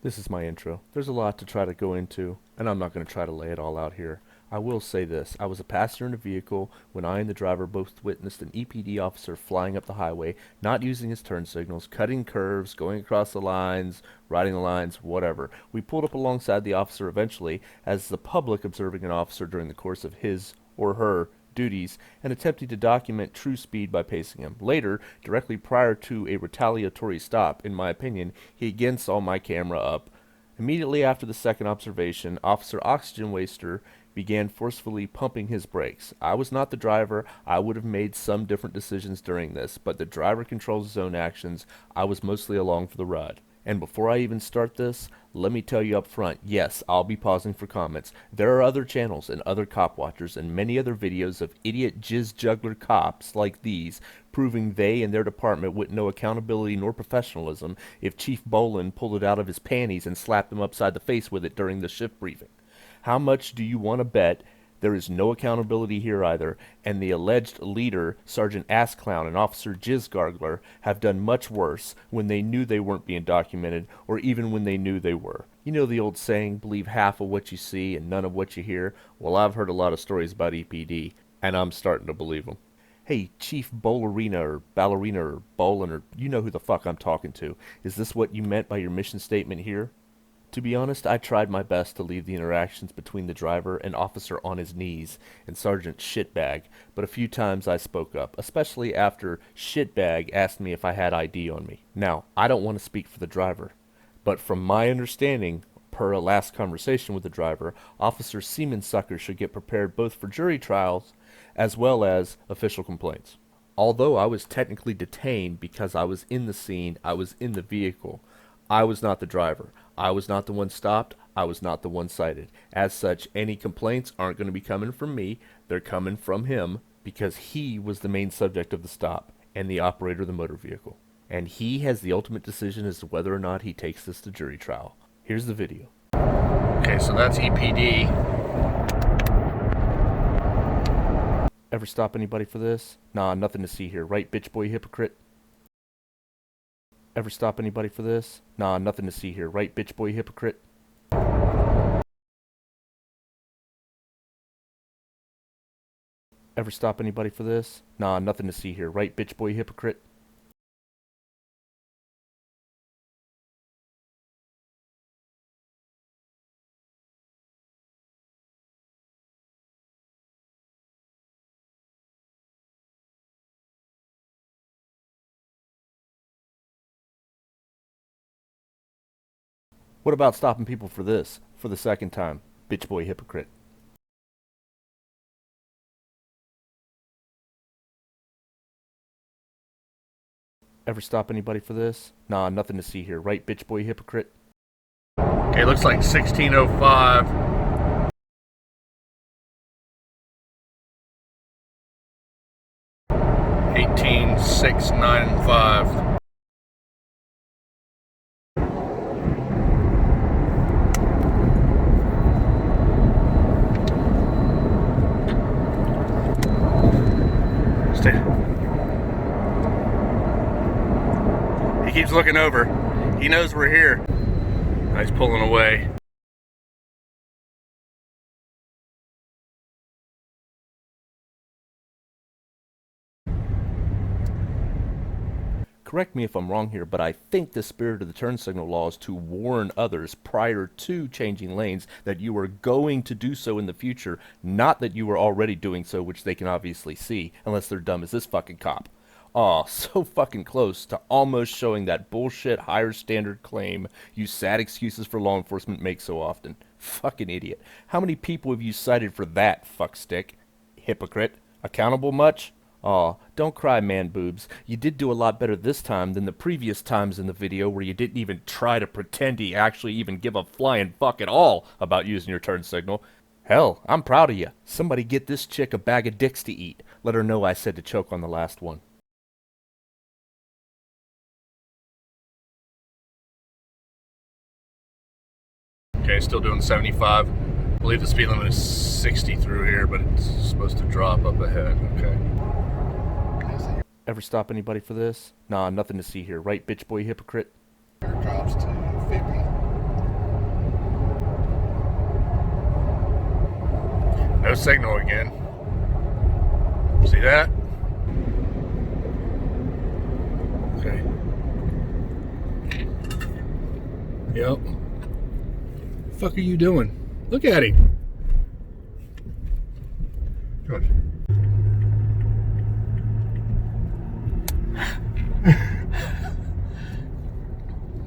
This is my intro. There's a lot to try to go into, and I'm not going to try to lay it all out here. I will say this. I was a passenger in a vehicle when I and the driver both witnessed an EPD officer flying up the highway, not using his turn signals, cutting curves, going across the lines, riding the lines, whatever. We pulled up alongside the officer eventually, as the public observing an officer during the course of his or her duties and attempting to document true speed by pacing him. Later, directly prior to a retaliatory stop, in my opinion, he again saw my camera up. Immediately after the second observation, Officer Oxygen Waster began forcefully pumping his brakes. I was not the driver. I would have made some different decisions during this, but the driver controls his own actions. I was mostly along for the ride. And before I even start this, let me tell you up front, yes, I'll be pausing for comments. There are other channels and other cop watchers and many other videos of idiot jizz juggler cops like these proving they and their department wouldn't know accountability nor professionalism if Chief Bolin pulled it out of his panties and slapped him upside the face with it during the shift briefing. How much do you want to bet there is no accountability here either, and the alleged leader, Sergeant Assclown and Officer Jizzgargler, have done much worse when they knew they weren't being documented, or even when they knew they were. You know the old saying, believe half of what you see and none of what you hear? Well, I've heard a lot of stories about EPD, and I'm starting to believe them. Hey, Chief Ballerina or Ballerina or Bolin, or you know who the fuck I'm talking to. Is this what you meant by your mission statement here? To be honest, I tried my best to leave the interactions between the driver and officer on his knees and Sergeant Shitbag, but a few times I spoke up, especially after Shitbag asked me if I had ID on me. Now, I don't want to speak for the driver, but from my understanding, per a last conversation with the driver, Officer Seaman-Sucker should get prepared both for jury trials as well as official complaints. Although I was technically detained because I was in the scene, I was in the vehicle, I was not the driver. I was not the one stopped. I was not the one cited. As such, any complaints aren't going to be coming from me. They're coming from him because he was the main subject of the stop and the operator of the motor vehicle. And he has the ultimate decision as to whether or not he takes this to jury trial. Here's the video. Okay, so that's EPD. Ever stop anybody for this? Nah, nothing to see here. Right, bitch boy hypocrite? Ever stop anybody for this? Nah, nothing to see here. Right, bitch boy hypocrite? Ever stop anybody for this? Nah, nothing to see here. Right, bitch boy hypocrite? What about stopping people for this? For the second time. Bitch boy hypocrite. Ever stop anybody for this? Nah, nothing to see here. Right, bitch boy hypocrite? Okay, looks like 1605. 18695. Stay. He keeps looking over. He knows we're here. He's pulling away. Correct me if I'm wrong here, but I think the spirit of the turn signal law is to warn others prior to changing lanes that you are going to do so in the future, not that you are already doing so, which they can obviously see, unless they're dumb as this fucking cop. Aw, so fucking close to almost showing that bullshit higher standard claim you sad excuses for law enforcement make so often. Fucking idiot. How many people have you cited for that, fuckstick? Hypocrite. Accountable much? Aw, don't cry, man boobs. You did do a lot better this time than the previous times in the video where you didn't even try to pretend you actually even give a flying fuck at all about using your turn signal. Hell, I'm proud of you. Somebody get this chick a bag of dicks to eat. Let her know I said to choke on the last one. Okay, still doing 75. I believe the speed limit is 60 through here, but it's supposed to drop up ahead. Okay. Ever stop anybody for this? Nah, nothing to see here. Right, bitch boy hypocrite? Here drops to 50. no signal again. See that? Okay. Yep. The fuck are you doing? Look at him. Good.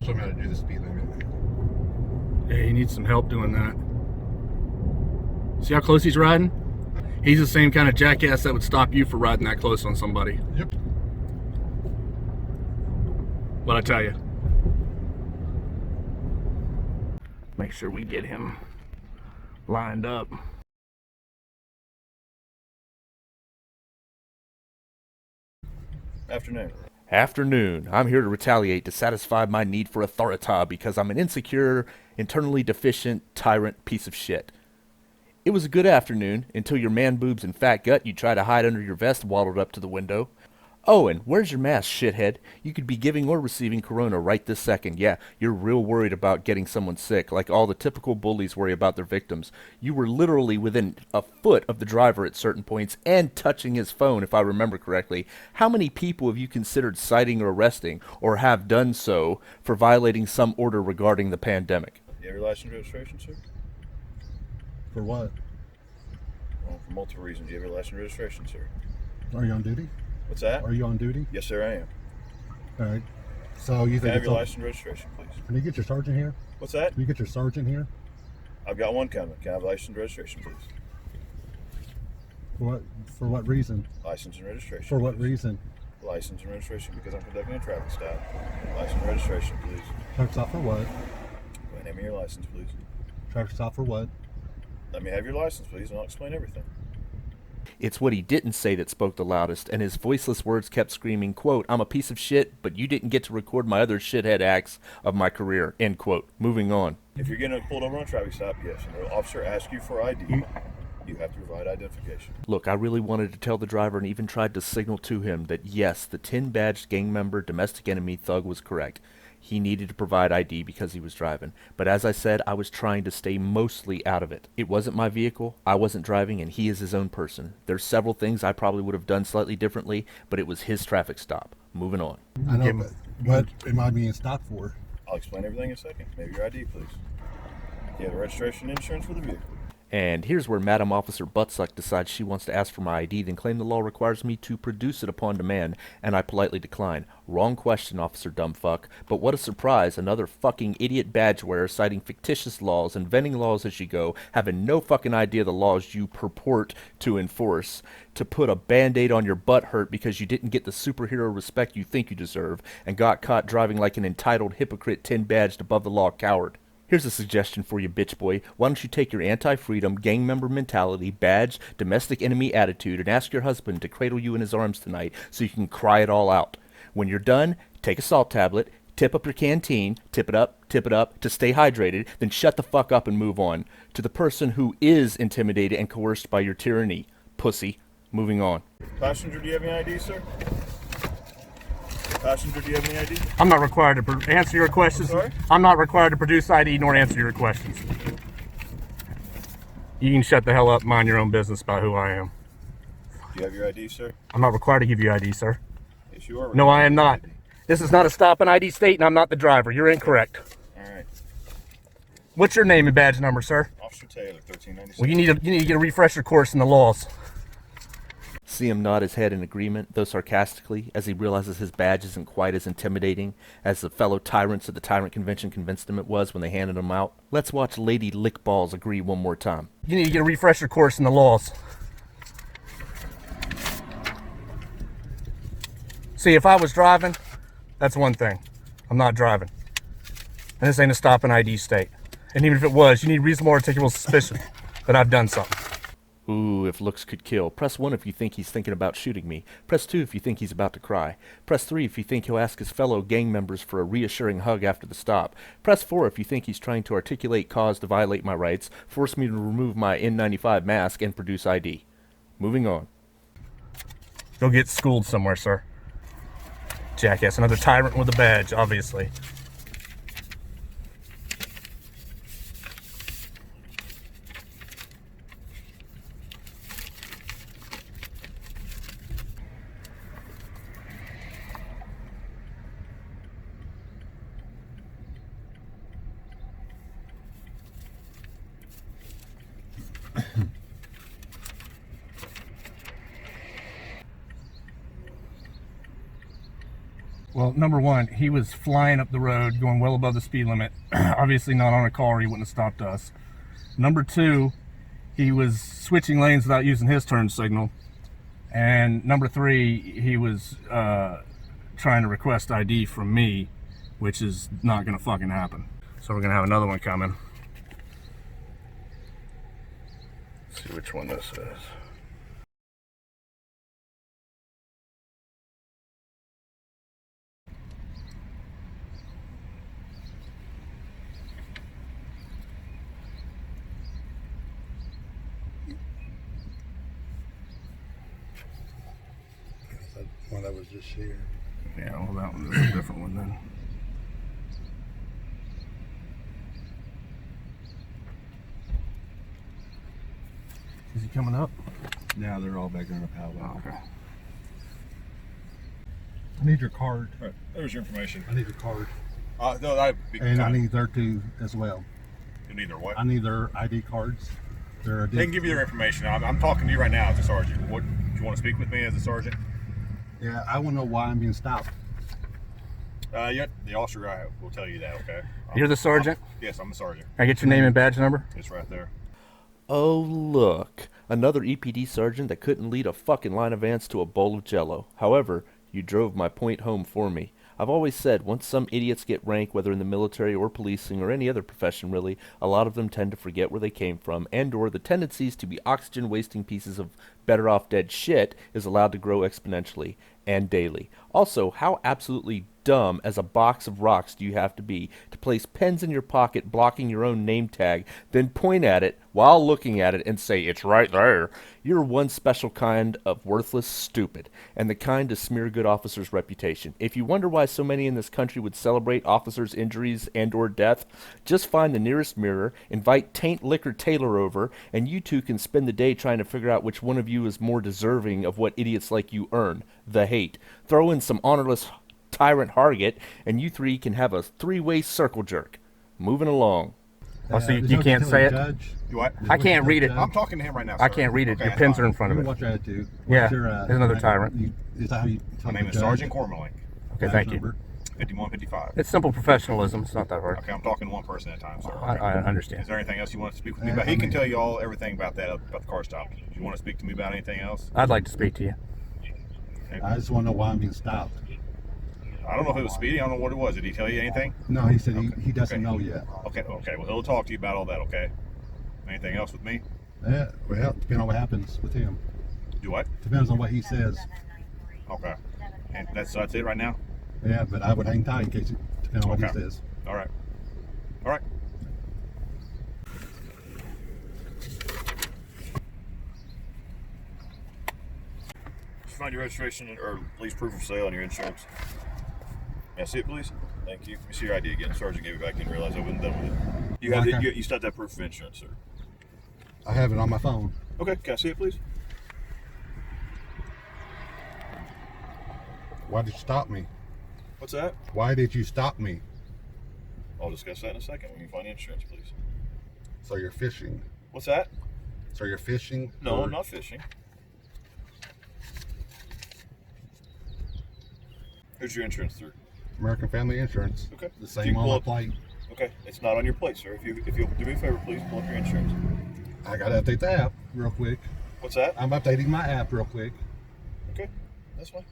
Show me how to do the speed limit. Yeah, he needs some help doing that. See how close he's riding? He's the same kind of jackass that would stop you for riding that close on somebody. Yep. What'd I tell you? Make sure we get him lined up. Afternoon. Afternoon. I'm here to retaliate to satisfy my need for authority because I'm an insecure, internally deficient, tyrant piece of shit. It was a good afternoon until your man boobs and fat gut you try to hide under your vest waddled up to the window. Oh, and where's your mask, shithead? You could be giving or receiving corona right this second. Yeah, you're real worried about getting someone sick, like all the typical bullies worry about their victims. You were literally within a foot of the driver at certain points and touching his phone, if I remember correctly. How many people have you considered citing or arresting, or have done so, for violating some order regarding the pandemic? You have your license registration, sir? For what? Well, for multiple reasons. You have your license registration, sir? Are you on duty? What's that? Are you on duty? Yes, sir, I am. All right. So you Can I think have it's your all... license registration, please? Can you get your sergeant here? What's that? Can you get your sergeant here? I've got one coming. Can I have license registration, please? For what reason? License and registration. For what please. reason? License and registration because I'm conducting a traffic stop. License and registration, please. Traffic stop for what? Go ahead and hand me your license, please. Traffic stop for what? Let me have your license, please, and I'll explain everything. It's what he didn't say that spoke the loudest, and his voiceless words kept screaming, quote, I'm a piece of shit, but you didn't get to record my other shithead acts of my career, end quote. Moving on. If you're getting pulled over on a traffic stop, yes, and the officer asks you for ID, you have to provide identification. Look, I really wanted to tell the driver and even tried to signal to him that yes, the 10-badged gang member domestic enemy thug was correct. He needed to provide ID because he was driving. But as I said, I was trying to stay mostly out of it. It wasn't my vehicle, I wasn't driving, and he is his own person. There's several things I probably would have done slightly differently, but it was his traffic stop. Moving on. I know, but what am I being stopped for? I'll explain everything in a second. Maybe your ID, please. You have the registration and insurance for the vehicle. And here's where Madam Officer Buttsuck decides she wants to ask for my ID, then claim the law requires me to produce it upon demand, and I politely decline. Wrong question, Officer Dumbfuck. But what a surprise, another fucking idiot badge wearer citing fictitious laws, inventing laws as you go, having no fucking idea the laws you purport to enforce, to put a band-aid on your butt hurt because you didn't get the superhero respect you think you deserve, and got caught driving like an entitled hypocrite 10-badged above-the-law coward. Here's a suggestion for you, bitch boy. Why don't you take your anti-freedom, gang member mentality, badge, domestic enemy attitude, and ask your husband to cradle you in his arms tonight so you can cry it all out. When you're done, take a salt tablet, tip up your canteen, tip it up, to stay hydrated, then shut the fuck up and move on. To the person who is intimidated and coerced by your tyranny. Pussy. Moving on. Passenger, do you have any ID, sir? Passenger, do you have any ID? I'm not required to answer your questions. Sorry? I'm not required to produce ID nor answer your questions. You can shut the hell up, mind your own business about who I am. Do you have your ID, sir? I'm not required to give you ID, sir. Yes, you are. No, I am not. This is not a stop and ID state, and I'm not the driver. You're incorrect. All right. What's your name and badge number, sir? Officer Taylor, 1396. Well, you need to get a refresher course in the laws. See him nod his head in agreement, though sarcastically, as he realizes his badge isn't quite as intimidating as the fellow tyrants at the Tyrant Convention convinced him it was when they handed him out. Let's watch Lady Lickballs agree one more time. You need to get a refresher course in the laws. See, if I was driving, that's one thing. I'm not driving. And this ain't a stop and ID state. And even if it was, you need reasonable articulable suspicion that I've done something. Ooh, if looks could kill. Press 1 if you think he's thinking about shooting me. Press 2 if you think he's about to cry. Press 3 if you think he'll ask his fellow gang members for a reassuring hug after the stop. Press 4 if you think he's trying to articulate cause to violate my rights, force me to remove my N95 mask, and produce ID. Moving on. Go get schooled somewhere, sir. Jackass, another tyrant with a badge, obviously. Well, number one, he was flying up the road, going well above the speed limit. Obviously not on a car, he wouldn't have stopped us. Number two, he was switching lanes without using his turn signal. And number three, he was trying to request ID from me, which is not gonna fucking happen. So we're gonna have another one coming. Let's see which one this is. One that was just here. Yeah, well, that one is a different one then. Is he coming up? Now they're all back there in a powwow. Okay. I need your card. All right, there's your information. I need your card. No, that'd be And I kind. need their two as well. You need their what? I need their ID cards. Their They can give you their information. I'm talking to you right now as a sergeant. What, do you want to speak with me as a sergeant? Yeah, I want to know why I'm being stopped. Yeah, the officer will tell you that, okay? You're the sergeant? Yes, I'm the sergeant. Can I get your name and badge number? It's right there. Oh, look. Another EPD sergeant that couldn't lead a fucking line of ants to a bowl of jello. However, you drove my point home for me. I've always said, once some idiots get rank, whether in the military or policing or any other profession really, a lot of them tend to forget where they came from, and or the tendencies to be oxygen-wasting pieces of better-off dead shit is allowed to grow exponentially and daily. Also, how absolutely dumb as a box of rocks do you have to be to place pens in your pocket blocking your own name tag, then point at it while looking at it and say, it's right there? You're one special kind of worthless stupid, and the kind to smear good officers' reputation. If you wonder why so many in this country would celebrate officers' injuries and or death, just find the nearest mirror, invite Taint Liquor Taylor over, and you two can spend the day trying to figure out which one of you is more deserving of what idiots like you earn, the hate. Throw in some honorless Tyrant Hargett, and you three can have a three-way circle jerk. Moving along. Oh, so Is you that can't what say you it? tell the judge? You what? I can't read it. I'm talking to him right now, I sir. can't read it. Okay, Your pens fine. are in front of it. What's your attitude? Yeah, What's your, there's another tyrant. Is that how you My tell name the is judge? Sergeant Cormelink. Okay, thank you. Number? 5155. It's simple professionalism. It's not that hard. Okay, I'm talking to one person at a time, sir. I Is understand. there anything else you want to speak with me Yeah, about? He I can mean- tell you all everything about that, about the car stop. Do you want to speak to me about anything else? I'd like to speak to you. I just want to know why I'm being stopped. I don't know if it was speeding. I don't know what it was. Did he tell you anything? No, he said he doesn't Okay. know yet. Okay. Well, he'll talk to you about all that. Okay. Anything else with me? Yeah, well, depending on what happens with him. Do what? Depends on what he says. Okay. And that's it right now. Yeah, but I would hang tight in case, depending on what Okay. he says. All right. All right. Just find your registration or at least proof of sale and your insurance. May I see it, please? Thank you. Let me see your ID again. Sergeant gave it back. Didn't realize I wasn't done with it. You have Okay. you still have that proof of insurance, sir. I have it on my phone. Okay. Can I see it, please? Why did you stop me? What's that? Why did you stop me? I'll discuss that in a second. We can find the insurance, please. So you're fishing. What's that? So you're fishing? No, for- I'm not fishing. Who's your insurance through? American Family Insurance. Okay. The Do same you on pull my up- plate. Okay, it's not on your plate, sir. If you'll do me a favor, please pull up your insurance. I gotta update the app real quick. What's that? I'm updating my app real quick. Okay, that's fine.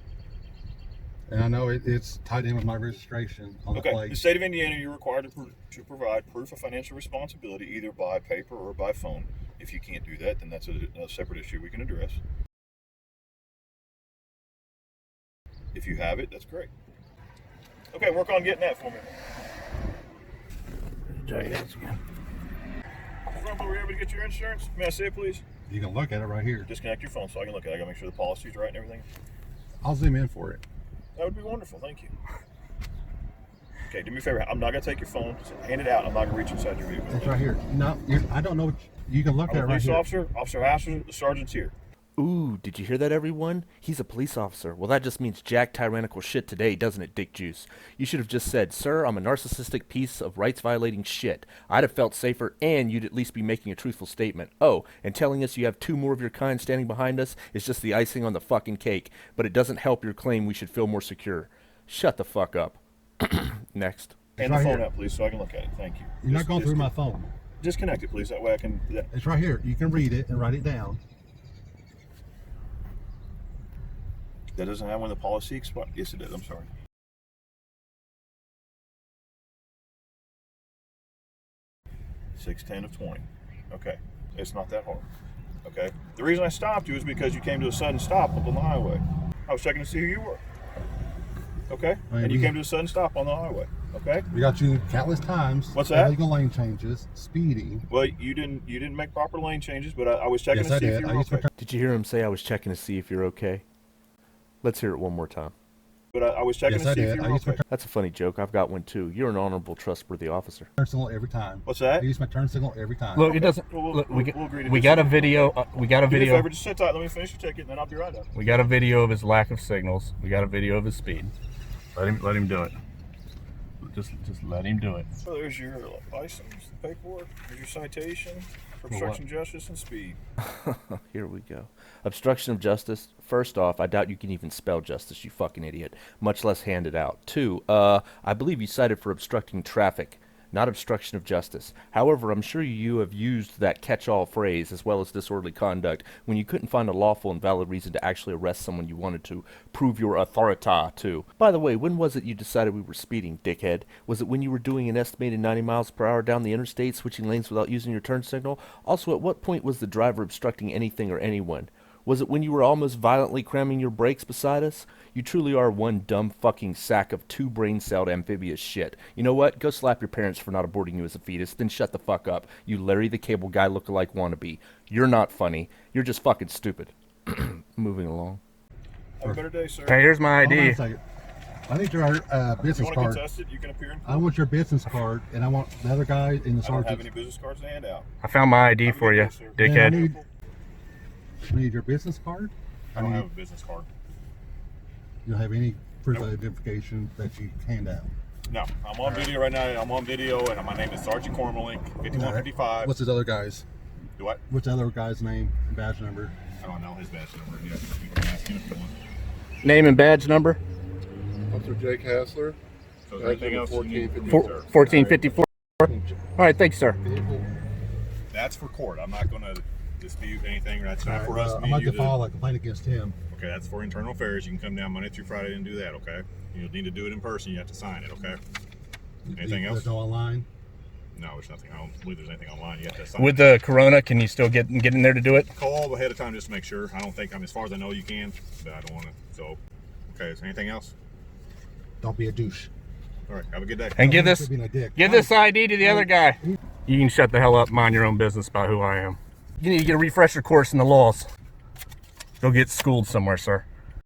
And I know it's tied in with my registration on the Okay, plate. the state of Indiana, you're required to provide proof of financial responsibility either by paper or by phone. If you can't do that, then that's a separate issue we can address. If you have it, that's great. Okay, work on getting that for me. Were we able to get your insurance? May I see it, please? You can look at it right here. Disconnect your phone so I can look at it. I gotta make sure the policy's right and everything. I'll zoom in for it. That would be wonderful. Thank you. Okay, do me a favor. I'm not gonna take your phone. Just hand it out. I'm not gonna reach inside your vehicle. It's right here. No, I don't know. You can look I'm at a it right police here. officer. Officer Hassler, the sergeant's here. Ooh, did you hear that, everyone? He's a police officer. Well, that just means jack tyrannical shit today, doesn't it, Dick Juice? You should have just said, sir, I'm a narcissistic piece of rights-violating shit. I'd have felt safer, and you'd at least be making a truthful statement. Oh, and telling us you have 2 more of your kind standing behind us is just the icing on the fucking cake, but it doesn't help your claim we should feel more secure. Shut the fuck up. Next. Hand right the phone here. out, please, so I can look at it. Thank you. You're not going through my phone. Disconnect it, please. That way I can. Yeah. It's right here. You can read it and write it down. That doesn't have when the policy expires. Yes, it does. I'm sorry. (6:10 of 20). Okay, it's not that hard. Okay. The reason I stopped you is because you came to a sudden stop up on the highway. I was checking to see who you were. Okay. Right, And you came to a sudden stop on the highway. Okay. We got you countless times. What's that? Illegal lane changes, speeding. Well, you didn't make proper lane changes, but I was checking Yes, to I see if did. you I were used to okay. Did you hear him say I was checking to see if you're okay? Let's hear it one more time. But I was checking Yes, to I see if did. you I were used to okay. That's a funny joke. I've got one too. You're an honorable, trustworthy officer. turn signal every time. What's that? I use my turn signal every time. Look, it doesn't. Well, Look, we'll agree to we got a disagree. video. We got a Do me a video. favor, just sit tight. Let me finish your ticket, and then I'll be right up. We got a video of his lack of signals. We got a video of his speed. Let him do it. Just let him do it. So there's your license, the paperwork. There's your citation for obstruction of justice and speed. Here we go. Obstruction of justice. First off, I doubt you can even spell justice, you fucking idiot, much less hand it out. 2, I believe you cited for obstructing traffic, not obstruction of justice. However, I'm sure you have used that catch-all phrase as well as disorderly conduct when you couldn't find a lawful and valid reason to actually arrest someone you wanted to prove your authority to. By the way, when was it you decided we were speeding, dickhead? Was it when you were doing an estimated 90 miles per hour down the interstate, switching lanes without using your turn signal? Also, at what point was the driver obstructing anything or anyone? Was it when you were almost violently cramming your brakes beside us? You truly are one dumb fucking sack of 2 brain-celled amphibious shit. You know what? Go slap your parents for not aborting you as a fetus, then shut the fuck up, you Larry the Cable Guy lookalike wannabe. You're not funny. You're just fucking stupid. Moving along. Have a better day, sir. Hey, here's my Hold on ID. a second. I need your You business want to card. contest it? You can appear in court. I want your business card, and I want the other guy in the I don't have sergeant. any business cards to hand out. I found my ID Have a for good you, day, sir. Yeah, dickhead. I need your business card. I don't need, have a business card. you don't have any proof Nope. of identification that you hand out. No, I'm on video right now. I'm on video, and my name is Sergeant Cormalink, 5155. What's his other guy's? Do what? What's the other guy's name and badge number? I don't know his badge number yet. You can ask him if you want. Name and badge number. Officer Jake Hassler. So is there anything else you need from me, Four- sir? 1454. All right, thanks, sir. That's for court. I'm not going to dispute anything. That's not for us. I'm Me going and you to to- file a complaint against him. Okay, that's for internal affairs. You can come down Monday through Friday and do that, okay? You'll need to do it in person. You have to sign it, okay? Anything else? There's no online. No, there's nothing. I don't believe there's anything online. You have to sign With it. the corona, can you still get in there to do it? Call ahead of time just to make sure. I don't think as far as I know you can, but I don't want to. So, okay, is there anything else? Don't be a douche. All right, have a good day. And give Don't this be being a dick. give this ID to the other guy. You can shut the hell up. Mind your own business about who I am. You need to get a refresher course in the laws. Go get schooled somewhere, sir.